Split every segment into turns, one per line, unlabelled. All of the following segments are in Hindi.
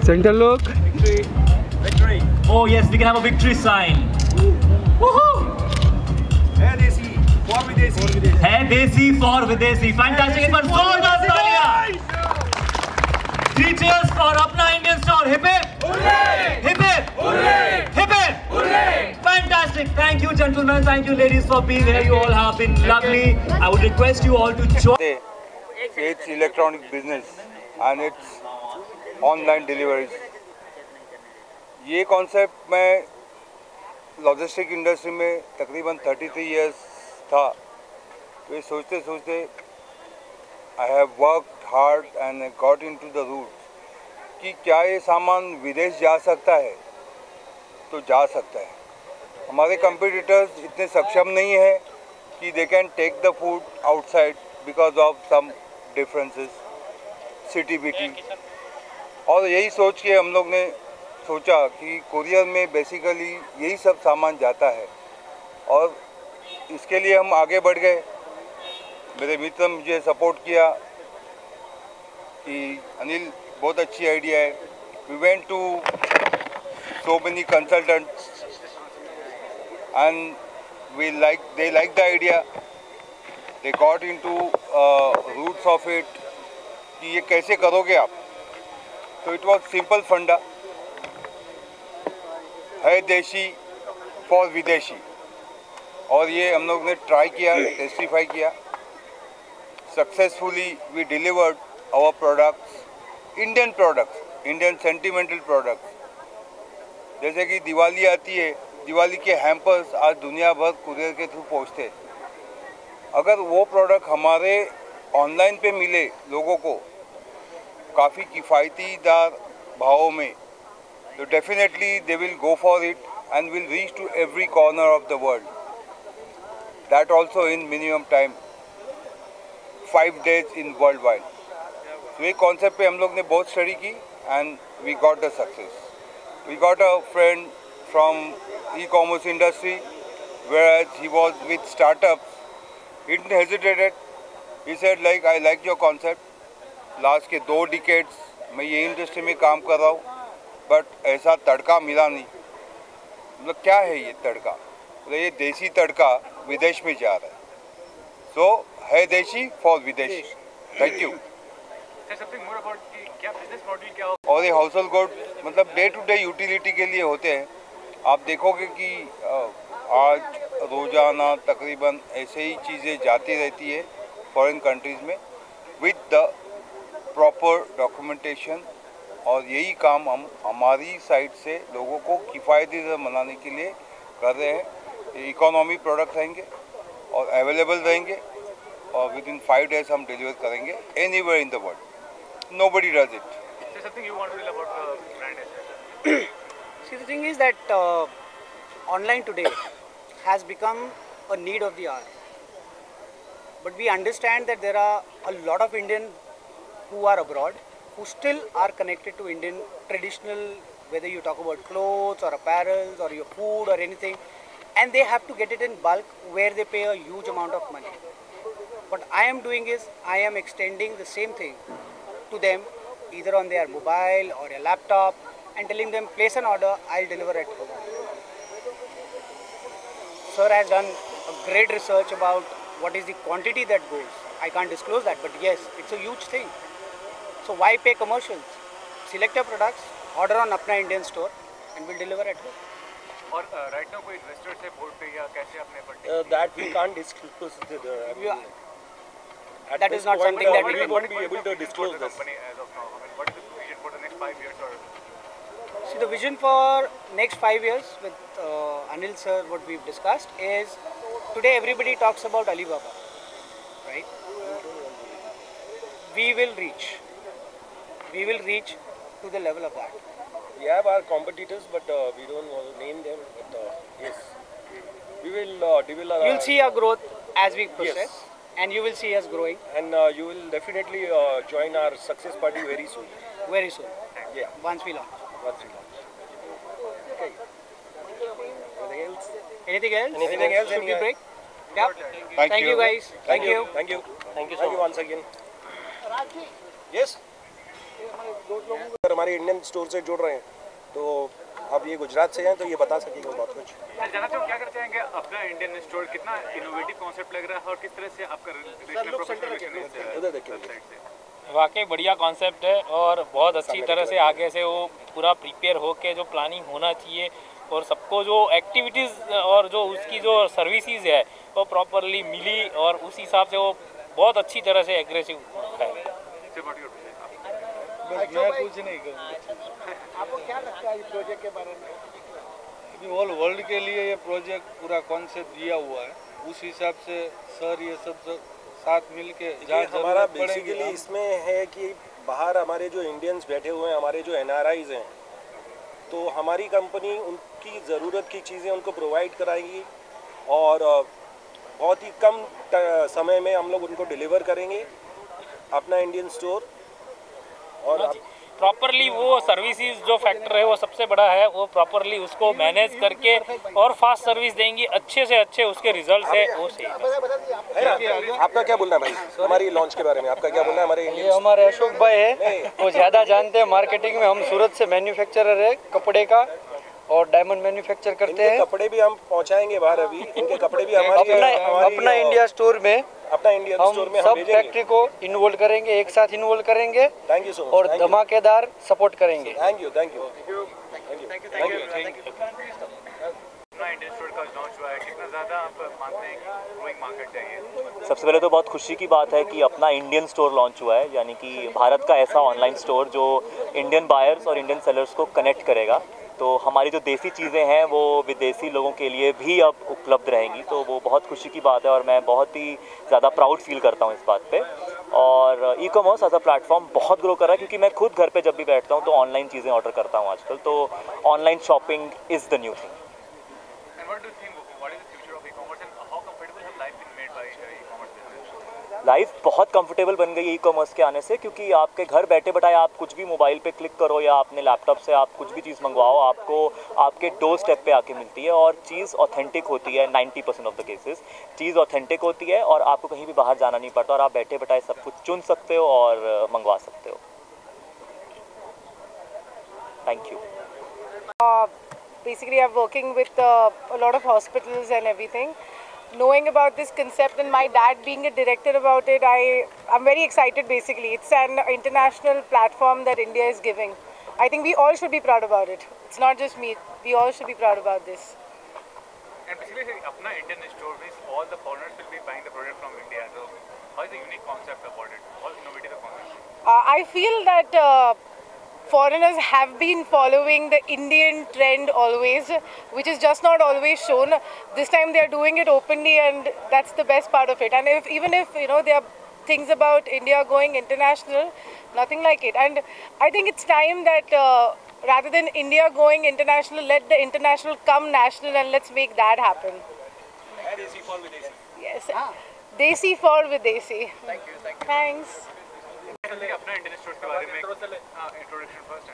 Center look.
Victory. Victory.
Oh yes, we can have a victory sign. Woohoo!
है देसी for विदेशी.
है देसी for विदेशी. Fantastic. इस बार जोरदार तालियां. Three cheers for अपना Indian store. Hip hip.
Hooray!
Hip hip.
Hooray!
Hip hip.
Hooray!
Fantastic. Thank you, gentlemen. Thank you, ladies, for being here. You all have been lovely. I would request you all to join.
It's electronic business and it's online deliveries. ये कॉन्सेप्ट मैं लॉजिस्टिक इंडस्ट्री में तकरीबन 33 इयर्स था. तो ये सोचते सोचते I have worked hard and got into the roots कि क्या ये सामान विदेश जा सकता है. तो जा सकता है. हमारे कंपटीटर्स इतने सक्षम नहीं है कि they can take the food outside because of some differences city बिटी. और यही सोच के हम लोग ने सोचा कि कुरियर में बेसिकली यही सब सामान जाता है और इसके लिए हम आगे बढ़ गए. मेरे मित्र मुझे सपोर्ट किया कि अनिल बहुत अच्छी आइडिया है. We went to so many consultants and they liked the idea. They got into roots of it कि ये कैसे करोगे आप. तो इट वॉज सिंपल फंडा. है देशी फॉर विदेशी. और ये हम लोग ने ट्राई किया, टेस्टिफाई किया. Successfully we delivered our products, Indian sentimental products. जैसे कि दिवाली आती है, दिवाली के हैम्पर्स आज दुनिया भर कुरियर के थ्रू पहुँचते हैं. अगर वो प्रोडक्ट हमारे ऑनलाइन पे मिले लोगों को काफ़ी किफ़ायतीदार भावों में, तो definitely they will go for it and will reach to every corner of the world. That also in minimum time 5 days in worldwide. तो ये कॉन्सेप्ट पे हम लोग ने बहुत स्टडी की and we got the success. We got a friend from e-commerce industry, whereas he was with startups. He didn't hesitated. He said like, I like your concept. Last के 2 decades मैं ये इंडस्ट्री में काम कर रहा हूँ, बट ऐसा तड़का मिला नहीं. मतलब क्या है ये तड़का? मतलब ये देसी तड़का विदेश में जा रहा है. सो है देशी फॉर विदेशी. Thank you. और ये हाउस होल्ड गुड मतलब डे टू डे यूटिलिटी के लिए होते हैं. आप देखोगे कि आज रोज़ाना तकरीबन ऐसे ही चीज़ें जाती रहती है फॉरेन कंट्रीज़ में विद द प्रॉपर डॉक्यूमेंटेशन. और यही काम हम हमारी साइड से लोगों को किफ़ायती से बनाने के लिए कर रहे हैं. इकोनॉमी प्रोडक्ट रहेंगे और अवेलेबल रहेंगे और विद इन 5 days हम डिलीवर करेंगे anywhere in the world. Nobody does it.
See, the thing is that online today has become a need of the hour. But we understand that there are a lot of Indians who are abroad who still are connected to Indian traditional, whether you talk about clothes or apparels or your food or anything, and they have to get it in bulk where they pay a huge amount of money. What I am doing is I am extending the same thing to them either on their mobile or a laptop and telling them place an order, I'll deliver at home. Sir has done a great research about what is the quantity that goes. I can't disclose that, but yes, it's a huge thing. So why pay commercials? Select your products, order on Apna Indian store and we'll deliver at home.
और right now कोई investor से board पे या कैसे अपने पर
that we can't disclose.
That is not something that
we won't be able to disclose this.
Company as of now. I mean, what is the vision for the next 5 years or?
See, the vision for next 5 years with Anil sir, what we've discussed is today everybody talks about Alibaba, right? We will reach to the level of that.
We have our competitors, but we don't want to name them. But yes, we will develop.
You'll see our growth as we process,
Yes.
and you will see us growing
And you will definitely join our success party very soon.
very soon
Yeah,
once we launch.
once we launch. Okay. Anything else?
Anything else?
Anything else?
Should we break? Yeah.
Thank
Thank
you.
you guys. Thank you.
Thank you.
Thank you so
Thank you
much.
once again. Yes. अगर हमारे इंडियन स्टोर से जुड़ रहे हैं तो अब ये गुजरात से हैं तो ये बता सकेंगे बहुत कुछ।
जानना चाहूँ क्या कर चाहेंगे अपना इंडियन स्टोर कितना इनोवेटिव कॉन्सेप्ट लग रहा है और किस तरह से आपका
उधर देखिए
वाकई बढ़िया कॉन्सेप्ट है और बहुत अच्छी तरह से आगे से वो पूरा प्रिपेयर होके जो प्लानिंग होना चाहिए और सबको जो एक्टिविटीज़ और जो उसकी जो सर्विसेज है वो प्रॉपरली मिली और उस हिसाब से वो बहुत अच्छी तरह से एग्रेसिव है।
मैं कुछ नहीं करूँगा।
आपको क्या लगता है इस प्रोजेक्ट के बारे में?
अभी ऑल वर्ल्ड के लिए ये प्रोजेक्ट पूरा कॉन्सेप्ट दिया हुआ है, उस हिसाब से सर ये सब साथ मिल के
हमारा बेसिकली इसमें है कि बाहर हमारे जो इंडियंस बैठे हुए हैं, हमारे जो NRIs हैं, तो हमारी कंपनी उनकी ज़रूरत की चीज़ें उनको प्रोवाइड कराएगी और बहुत ही कम समय में हम लोग उनको डिलीवर करेंगे अपना इंडियन स्टोर। और
प्रॉपरली वो सर्विसेज जो फैक्टर है वो सबसे बड़ा है, वो प्रॉपरली उसको मैनेज करके और फास्ट सर्विस देंगी, अच्छे से अच्छे उसके रिजल्ट है वो सही है।
आपका क्या बोलना है भाई हमारी लॉन्च के बारे में? आपका क्या बोलना है? हमारे
ये हमारे अशोक भाई है, वो ज़्यादा जानते हैं मार्केटिंग में। हम सूरत से मैन्युफैक्चरर है कपड़े का और डायमंड मैन्युफैक्चर करते हैं।
कपड़े भी हम पहुंचाएंगे बाहर, अभी इनके कपड़े भी अपना
इंडिया स्टोर में,
अपना इंडियन स्टोर में
सब फैक्ट्री को इन्वॉल्व करेंगे, एक साथ इन्वॉल्व करेंगे।
थैंक यू सो मच
और धमाकेदार सपोर्ट करेंगे।
Thank you.
अपना इंडियन स्टोर का लॉन्च हुआ है, कितना ज़्यादा आप मानते हैं कि ग्रोइंग मार्केट चाहिए?
सबसे पहले तो बहुत खुशी की बात है कि अपना इंडियन स्टोर लॉन्च हुआ है, यानी कि भारत का ऐसा ऑनलाइन स्टोर जो इंडियन बायर्स और इंडियन सेलर्स को कनेक्ट करेगा। तो हमारी जो देसी चीज़ें हैं वो विदेशी लोगों के लिए भी अब उपलब्ध रहेंगी, तो वो बहुत खुशी की बात है और मैं बहुत ही ज़्यादा प्राउड फील करता हूँ इस बात पे। और e commerce as a platform बहुत ग्रो कर रहा है, क्योंकि मैं खुद घर पे जब भी बैठता हूँ तो ऑनलाइन चीज़ें ऑर्डर करता हूँ आजकल, तो online shopping is the new thing. Life बहुत कंफर्टेबल बन गई है ई कॉमर्स के आने से, क्योंकि आपके घर बैठे बैठाए आप कुछ भी मोबाइल पे क्लिक करो या अपने लैपटॉप से आप कुछ भी चीज़ मंगवाओ, आपको आपके डोर स्टेप पे आके मिलती है और चीज़ ऑथेंटिक होती है। 90% of the cases cheese authentic होती है और आपको कहीं भी बाहर जाना नहीं पड़ता और आप बैठे बैठाए सब कुछ चुन सकते हो और मंगवा सकते हो। Thank you.
Basically, I'm working with a lot of hospitals and everything. Knowing about this concept and my dad being a director about it, I'm very excited basically. It's an international platform that India is giving. I think we all should be proud about it. It's not just me. We all should be proud about this.
And basically, अपना Indian store means all the foreigners will be buying the product from India. So, how is the unique concept about it? How innovative the concept?
I feel that foreigners have been following the Indian trend always, which is just not always shown. This time they are doing it openly, and that's the best part of it. And even if there are things about India going international, nothing like it. And I think it's time that rather than India going international, let the international come national, and let's make that happen.
Desi for Videsi.
Yes, Desi for Videsi.
Thank you.
Thanks.
अपना इंडियन स्टोर के बारे में introduction first.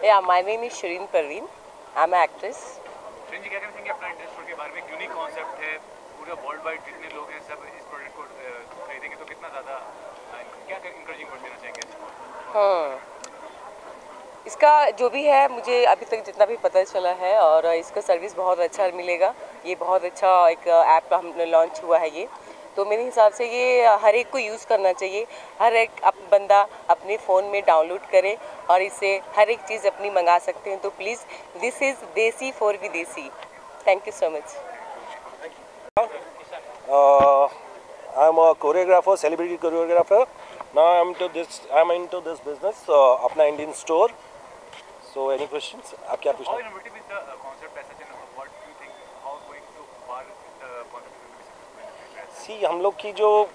Yeah, my name is Shireen Parveen. I'm an actress.
श्रीन जी क्या कहते हैं कि अपना इंडियन स्टोर के बारे में यूनिक कॉन्सेप्ट है, पूरा वर्ल्ड वाइड जितने लोग हैं सब इस प्रोडक्ट को खरीदेंगे, तो कितना ज़्यादा क्या इंकरेजिंग वर्ड देना चाहेंगे?
हाँ, इसका जो भी है मुझे अभी तक जितना भी पता चला है और इसका सर्विस बहुत अच्छा मिलेगा। ये बहुत अच्छा एक ऐप हमने लॉन्च हुआ है ये, तो मेरे हिसाब से ये हर एक को यूज़ करना चाहिए। हर एक बंदा अपने फ़ोन में डाउनलोड करे और इससे हर एक चीज़ अपनी मंगा सकते हैं। तो please this is desi for विदेशी। Thank you so much.
I am a choreographer, celebrity choreographer. Now I am into this business, अपना Indian store. So any questions? आप क्या पूछना? हम लोग की जो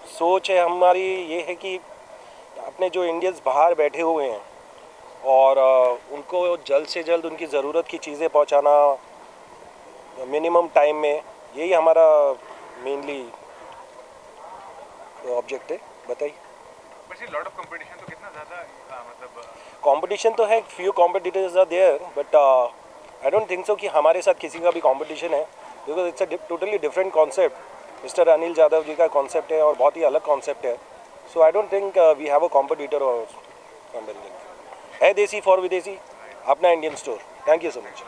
सोच है हमारी ये है कि अपने जो इंडियंस बाहर बैठे हुए हैं और उनको जल्द से जल्द उनकी ज़रूरत की चीज़ें पहुंचाना मिनिमम टाइम में, यही हमारा मेनली ऑब्जेक्ट है। बताइए। कंपटीशन तो है, few competitors are there, but I don't think so कि हमारे साथ किसी का भी कंपटीशन है, because it's a totally different concept. Mister Anil Yadav ji का कॉन्सेप्ट है और बहुत ही अलग कॉन्सेप्ट है। So I don't think we have a competitor or competitor. है देसी फॉर विदेशी, अपना Indian store. Thank you so much.